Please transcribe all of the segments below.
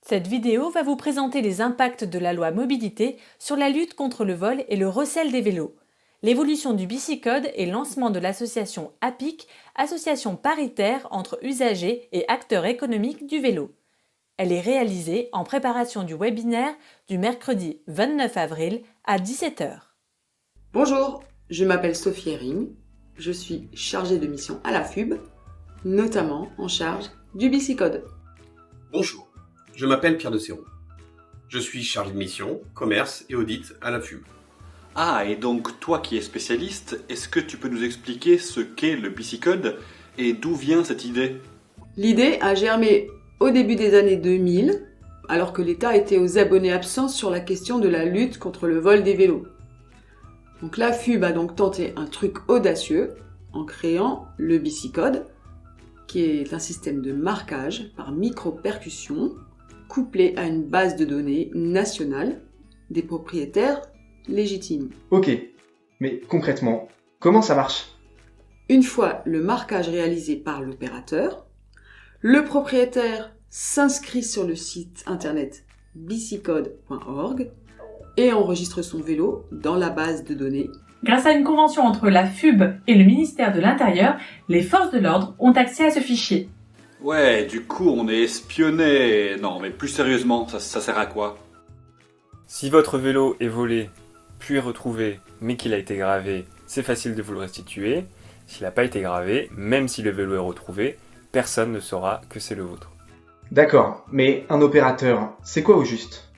Cette vidéo va vous présenter les impacts de la loi mobilité sur la lutte contre le vol et le recel des vélos, l'évolution du Bicicode et lancement de l'association APIC, association paritaire entre usagers et acteurs économiques du vélo. Elle est réalisée en préparation du webinaire du mercredi 29 avril à 17h. Bonjour, je m'appelle Sophie Herring, je suis chargée de mission à la FUB, notamment en charge du Bicicode. Bonjour, je m'appelle Pierre de Serrault. Je suis chargé de mission, commerce et audit à la FUB. Ah, et donc toi qui es spécialiste, est-ce que tu peux nous expliquer ce qu'est le Bicicode et d'où vient cette idée ? L'idée a germé au début des années 2000, alors que l'État était aux abonnés absents sur la question de la lutte contre le vol des vélos. Donc la FUB a donc tenté un truc audacieux en créant le Bicicode, qui est un système de marquage par micro-percussion couplé à une base de données nationale des propriétaires légitimes. Ok, mais concrètement, comment ça marche ? Une fois le marquage réalisé par l'opérateur, le propriétaire s'inscrit sur le site internet bicicode.org et enregistre son vélo dans la base de données. Grâce à une convention entre la FUB et le ministère de l'Intérieur, les forces de l'ordre ont accès à ce fichier. Ouais, du coup on est espionné. Non, mais plus sérieusement, ça sert à quoi ? Si votre vélo est volé, puis retrouvé, mais qu'il a été gravé, c'est facile de vous le restituer. S'il n'a pas été gravé, même si le vélo est retrouvé, personne ne saura que c'est le vôtre. D'accord, mais un opérateur, c'est quoi au juste ?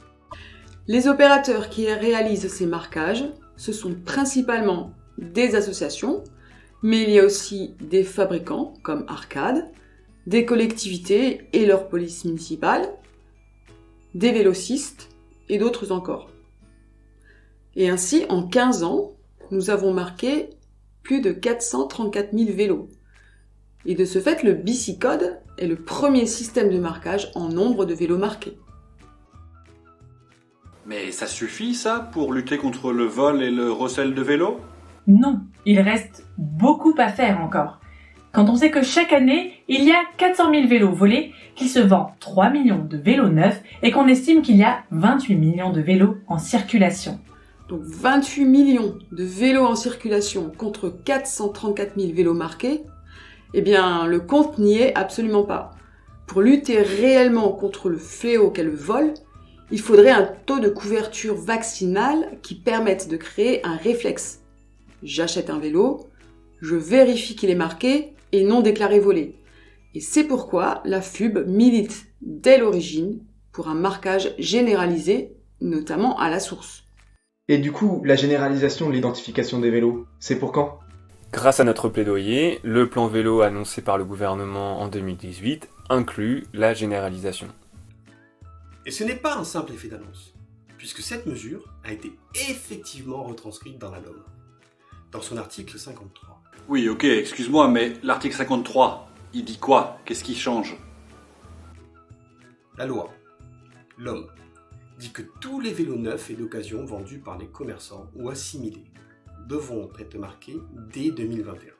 Les opérateurs qui réalisent ces marquages, ce sont principalement des associations, mais il y a aussi des fabricants comme Arcade, des collectivités et leur police municipale, des vélocistes et d'autres encore. Et ainsi, en 15 ans, nous avons marqué plus de 434 000 vélos. Et de ce fait, le Bicicode est le premier système de marquage en nombre de vélos marqués. Mais ça suffit ça pour lutter contre le vol et le recel de vélos ? Non, il reste beaucoup à faire encore. Quand on sait que chaque année, il y a 400 000 vélos volés, qu'il se vend 3 millions de vélos neufs et qu'on estime qu'il y a 28 millions de vélos en circulation. Donc 28 millions de vélos en circulation contre 434 000 vélos marqués, eh bien le compte n'y est absolument pas. Pour lutter réellement contre le fléau qu'est le vol, il faudrait un taux de couverture vaccinale qui permette de créer un réflexe. J'achète un vélo, je vérifie qu'il est marqué et non déclaré volé. Et c'est pourquoi la FUB milite dès l'origine pour un marquage généralisé, notamment à la source. Et du coup, la généralisation de l'identification des vélos, c'est pour quand ? Grâce à notre plaidoyer, le plan vélo annoncé par le gouvernement en 2018 inclut la généralisation. Et ce n'est pas un simple effet d'annonce, puisque cette mesure a été effectivement retranscrite dans la LOM, dans son article 53. Oui, ok, excuse-moi, mais l'article 53, il dit quoi ? Qu'est-ce qui change ? La loi, LOM, dit que tous les vélos neufs et d'occasion vendus par les commerçants ou assimilés devront être marqués dès 2021.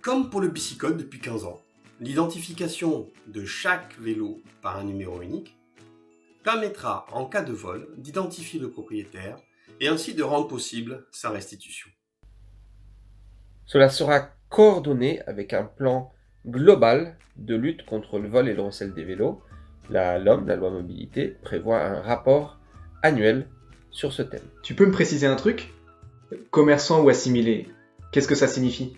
Comme pour le Bicicode depuis 15 ans, l'identification de chaque vélo par un numéro unique permettra, en cas de vol, d'identifier le propriétaire et ainsi de rendre possible sa restitution. Cela sera coordonné avec un plan global de lutte contre le vol et le recel des vélos. La LOM, la loi mobilité, prévoit un rapport annuel sur ce thème. Tu peux me préciser un truc ? Commerçant ou assimilé, qu'est-ce que ça signifie ?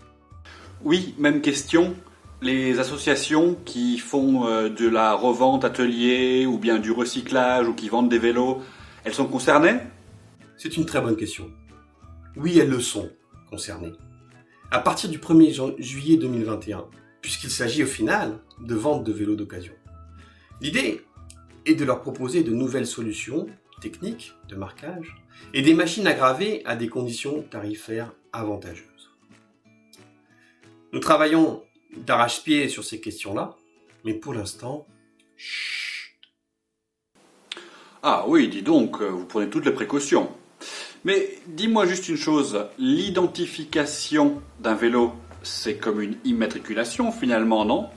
Oui, même question. Les associations qui font de la revente atelier ou bien du recyclage ou qui vendent des vélos, elles sont concernées ? C'est une très bonne question. Oui, elles le sont concernées. À partir du 1er juillet 2021, puisqu'il s'agit au final de vente de vélos d'occasion. L'idée est de leur proposer de nouvelles solutions techniques de marquage et des machines à graver à des conditions tarifaires avantageuses. Nous travaillons d'arrache-pied sur ces questions-là, mais pour l'instant, chut. Ah oui, dis donc, vous prenez toutes les précautions. Mais dis-moi juste une chose, l'identification d'un vélo, c'est comme une immatriculation finalement, non ?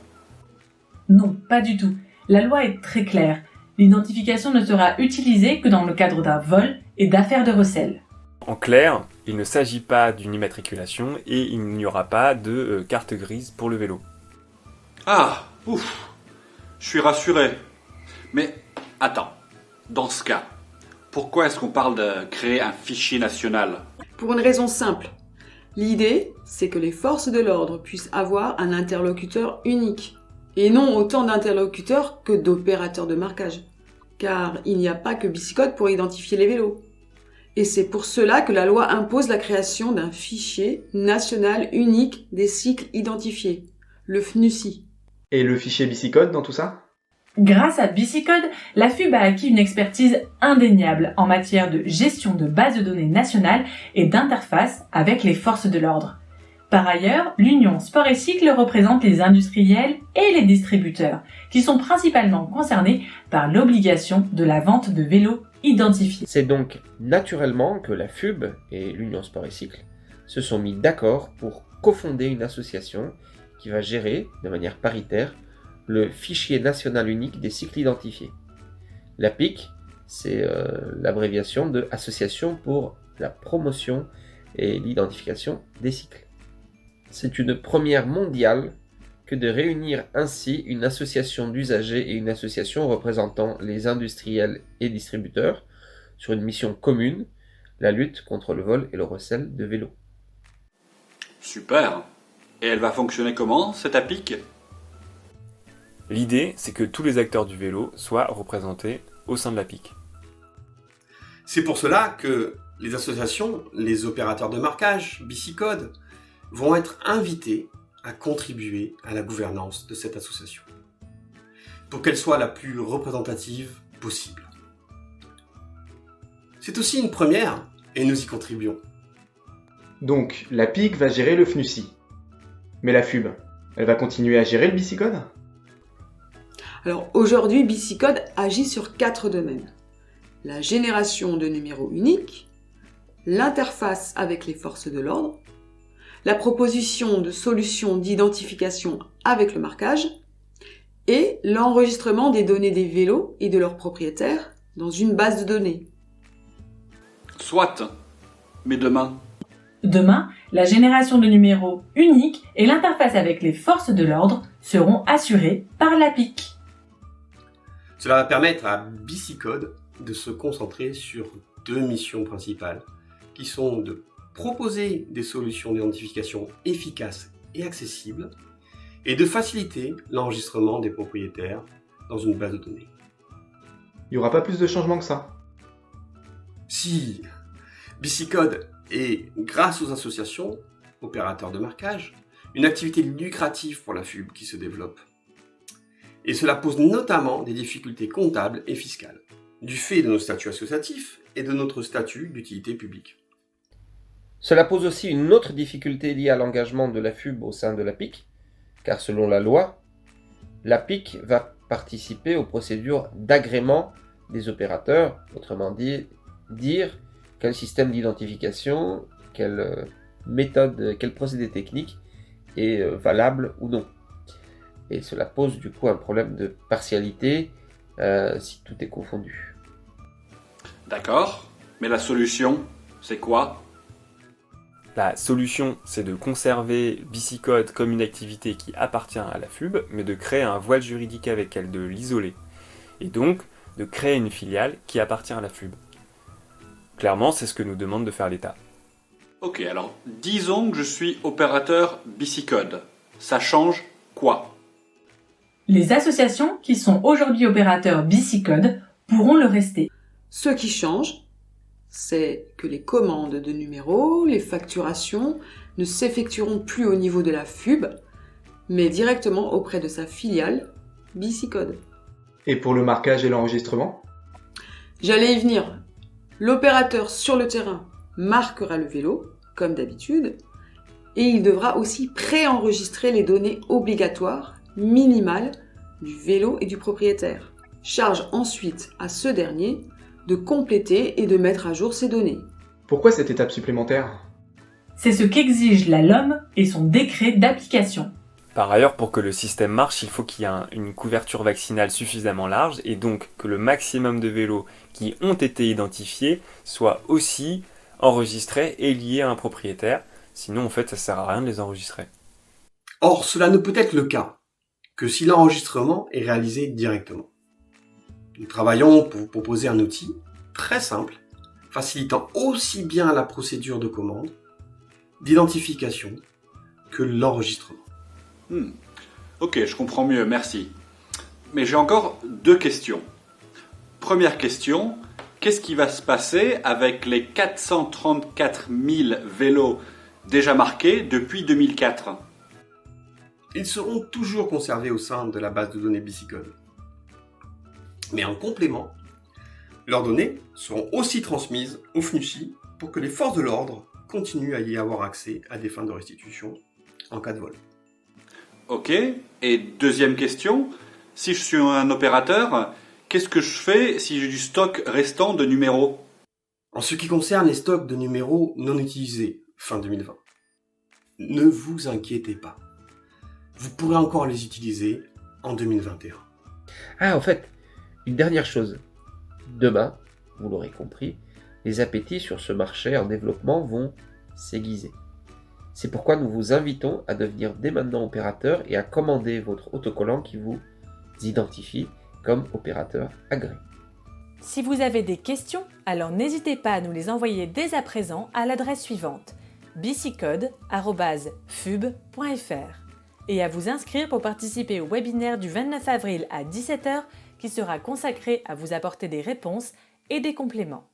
Non, pas du tout. La loi est très claire. L'identification ne sera utilisée que dans le cadre d'un vol et d'affaires de recel. En clair, il ne s'agit pas d'une immatriculation et il n'y aura pas de carte grise pour le vélo. Ah, ouf, je suis rassuré. Mais attends, dans ce cas, pourquoi est-ce qu'on parle de créer un fichier national? Pour une raison simple. L'idée, c'est que les forces de l'ordre puissent avoir un interlocuteur unique, et non autant d'interlocuteurs que d'opérateurs de marquage. Car il n'y a pas que Bicicode pour identifier les vélos. Et c'est pour cela que la loi impose la création d'un fichier national unique des cycles identifiés, le FNUCI. Et le fichier Bicicode dans tout ça? Grâce à Bicicode, la FUB a acquis une expertise indéniable en matière de gestion de bases de données nationales et d'interface avec les forces de l'ordre. Par ailleurs, l'Union Sport et Cycle représente les industriels et les distributeurs, qui sont principalement concernés par l'obligation de la vente de vélos identifiés. C'est donc naturellement que la FUB et l'Union Sport et Cycle se sont mis d'accord pour cofonder une association qui va gérer, de manière paritaire, le fichier national unique des cycles identifiés. L'APIC, c'est l'abréviation de Association pour la promotion et l'identification des cycles. C'est une première mondiale que de réunir ainsi une association d'usagers et une association représentant les industriels et distributeurs sur une mission commune, la lutte contre le vol et le recel de vélos. Super. Et elle va fonctionner comment, cette APIC? L'idée, c'est que tous les acteurs du vélo soient représentés au sein de l'APIC. C'est pour cela que les associations, les opérateurs de marquage, Bicicode, vont être invités à contribuer à la gouvernance de cette association, pour qu'elle soit la plus représentative possible. C'est aussi une première, et nous y contribuons. Donc, la PIC va gérer le FNUCI. Mais la FUB, elle va continuer à gérer le Bicicode? Alors aujourd'hui, Bicicode agit sur 4 domaines. La génération de numéros uniques, l'interface avec les forces de l'ordre, la proposition de solutions d'identification avec le marquage et l'enregistrement des données des vélos et de leurs propriétaires dans une base de données. Soit. Mais demain? Demain, la génération de numéros uniques et l'interface avec les forces de l'ordre seront assurées par l'APIC. Cela va permettre à Bicicode de se concentrer sur 2 missions principales, qui sont de proposer des solutions d'identification efficaces et accessibles, et de faciliter l'enregistrement des propriétaires dans une base de données. Il n'y aura pas plus de changements que ça? Si Bicicode est, grâce aux associations, opérateurs de marquage, une activité lucrative pour la FUB qui se développe. Et cela pose notamment des difficultés comptables et fiscales, du fait de nos statuts associatifs et de notre statut d'utilité publique. Cela pose aussi une autre difficulté liée à l'engagement de la FUB au sein de l'APIC, car selon la loi, l'APIC va participer aux procédures d'agrément des opérateurs, autrement dit, dire quel système d'identification, quelle méthode, quel procédé technique est valable ou non. Et cela pose du coup un problème de partialité si tout est confondu. D'accord, mais la solution, c'est quoi? La solution, c'est de conserver Bicicode comme une activité qui appartient à la FUB, mais de créer un voile juridique avec elle, de l'isoler. Et donc, de créer une filiale qui appartient à la FUB. Clairement, c'est ce que nous demande de faire l'État. Ok, alors, disons que je suis opérateur Bicicode. Ça change quoi? Les associations qui sont aujourd'hui opérateurs Bicicode pourront le rester. Ce qui change, c'est que les commandes de numéros, les facturations ne s'effectueront plus au niveau de la FUB, mais directement auprès de sa filiale, Bicicode. Et pour le marquage et l'enregistrement? J'allais y venir. L'opérateur sur le terrain marquera le vélo, comme d'habitude, et il devra aussi préenregistrer les données obligatoires, minimales, du vélo et du propriétaire. Charge ensuite à ce dernier de compléter et de mettre à jour ces données. Pourquoi cette étape supplémentaire? C'est ce qu'exige la LOM et son décret d'application. Par ailleurs, pour que le système marche, il faut qu'il y ait une couverture vaccinale suffisamment large et donc que le maximum de vélos qui ont été identifiés soient aussi enregistrés et liés à un propriétaire. Sinon, en fait, ça sert à rien de les enregistrer. Or, cela ne peut être le cas que si l'enregistrement est réalisé directement. Nous travaillons pour vous proposer un outil très simple, facilitant aussi bien la procédure de commande, d'identification que l'enregistrement. Ok, je comprends mieux, merci. Mais j'ai encore 2 questions. Première question, qu'est-ce qui va se passer avec les 434 000 vélos déjà marqués depuis 2004 ? Ils seront toujours conservés au sein de la base de données BiciCode. Mais en complément, leurs données seront aussi transmises au FNUCI pour que les forces de l'ordre continuent à y avoir accès à des fins de restitution en cas de vol. Ok, et deuxième question, si je suis un opérateur, qu'est-ce que je fais si j'ai du stock restant de numéros ? En ce qui concerne les stocks de numéros non utilisés fin 2020, ne vous inquiétez pas. Vous pourrez encore les utiliser en 2021. Ah, en fait, une dernière chose. Demain, vous l'aurez compris, les appétits sur ce marché en développement vont s'aiguiser. C'est pourquoi nous vous invitons à devenir dès maintenant opérateur et à commander votre autocollant qui vous identifie comme opérateur agréé. Si vous avez des questions, alors n'hésitez pas à nous les envoyer dès à présent à l'adresse suivante bicicode@fub.fr et à vous inscrire pour participer au webinaire du 29 avril à 17h qui sera consacré à vous apporter des réponses et des compléments.